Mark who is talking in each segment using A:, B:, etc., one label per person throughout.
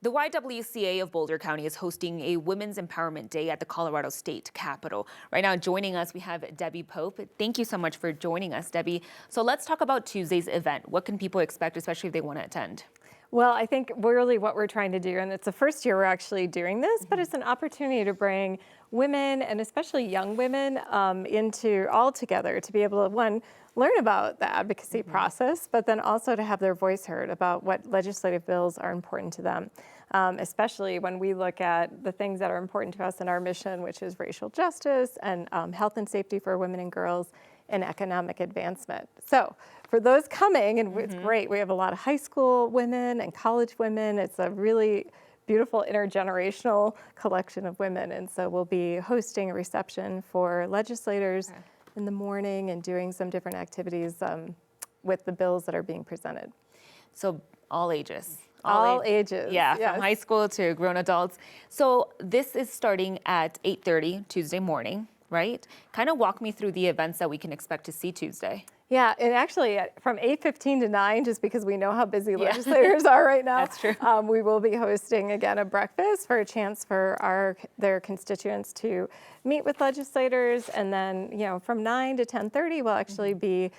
A: The YWCA of Boulder County is hosting a Women's Empowerment Day at the Colorado State Capitol. Right now joining us, we have Debbie Pope. Thank you so much for joining us, Debbie. So let's talk about Tuesday's event. What can people expect, especially if they want to attend?
B: Well, I think really what we're trying to do, and it's the first year we're actually doing this, but it's an opportunity to bring women and especially young women into all together to be able to, one, learn about the advocacy process, but then also to have their voice heard about what legislative bills are important to them, especially when we look at the things that are important to us in our mission, which is racial justice and health and safety for women and girls and economic advancement. So for those coming, and it's great, we have a lot of high school women and college women. It's a really beautiful intergenerational collection of women. And so we'll be hosting a reception for legislators in the morning and doing some different activities with the bills that are being presented.
A: So all ages.
B: All ages.
A: Yeah,
B: yes.
A: From high school to grown adults. So this is starting at 8:30 Tuesday morning, right? Kind of walk me through the events that we can expect to see Tuesday.
B: Yeah, and actually from 8:15 to 9, just because we know how busy legislators are right now.
A: That's true.
B: We will be hosting again a breakfast for a chance for their constituents to meet with legislators, and then from 9 to 10:30 we'll actually be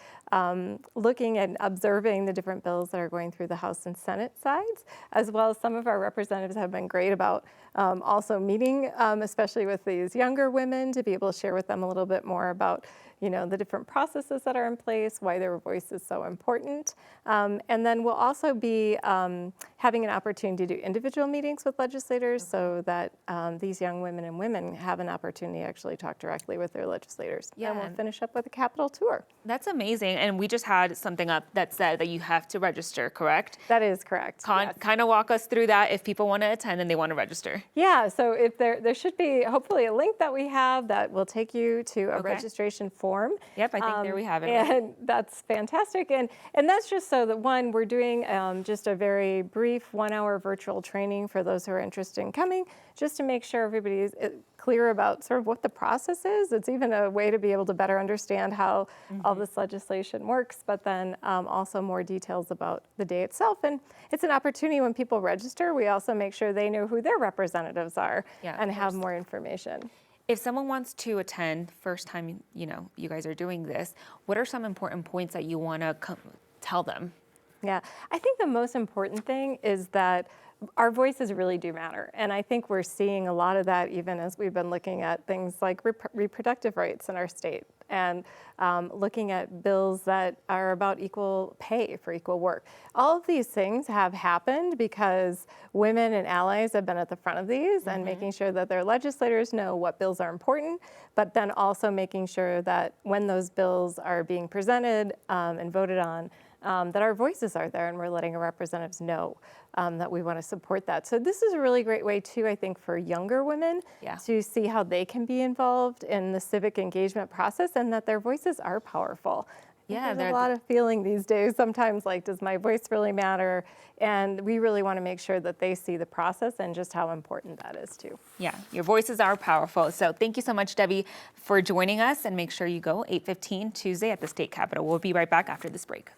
B: looking and observing the different bills that are going through the House and Senate sides, as well as some of our representatives have been great about also meeting, especially with these younger women, to be able to share with them a little bit more about the different processes that are in place, why their voice is so important. And then we'll also be having an opportunity to do individual meetings with legislators so that these young women and women have an opportunity to actually talk directly with their legislators.
A: Yeah.
B: And we'll finish up with a Capitol tour.
A: That's amazing. And we just had something up that said that you have to register, correct?
B: That is correct. Yes.
A: Kind of walk us through that if people want to attend and they want to register.
B: Yeah, so if there should be hopefully a link that we have that will take you to a registration form.
A: Yep, I think there we have it.
B: And that's fantastic. And that's just so that, one, we're doing just a very brief 1-hour virtual training for those who are interested in coming, just to make sure everybody's clear about sort of what the process is. It's even a way to be able to better understand how all this legislation works, but then also more details about the day itself. And it's an opportunity when people register, we also make sure they know who their representatives are and have more information.
A: If someone wants to attend, first time you guys are doing this, what are some important points that you want to tell them? Yeah,
B: I think the most important thing is that our voices really do matter. And I think we're seeing a lot of that even as we've been looking at things like reproductive rights in our state and looking at bills that are about equal pay for equal work. All of these things have happened because women and allies have been at the front of these and making sure that their legislators know what bills are important, but then also making sure that when those bills are being presented and voted on, that our voices are there and we're letting our representatives know that we want to support that. So this is a really great way too, I think, for younger women to see how they can be involved in the civic engagement process and that their voices are powerful. Yeah, there's a lot of feeling these days sometimes like, does my voice really matter? And we really want to make sure that they see the process and just how important that is too.
A: Yeah, your voices are powerful. So thank you so much, Debbie, for joining us, and make sure you go 8:15 Tuesday at the State Capitol. We'll be right back after this break.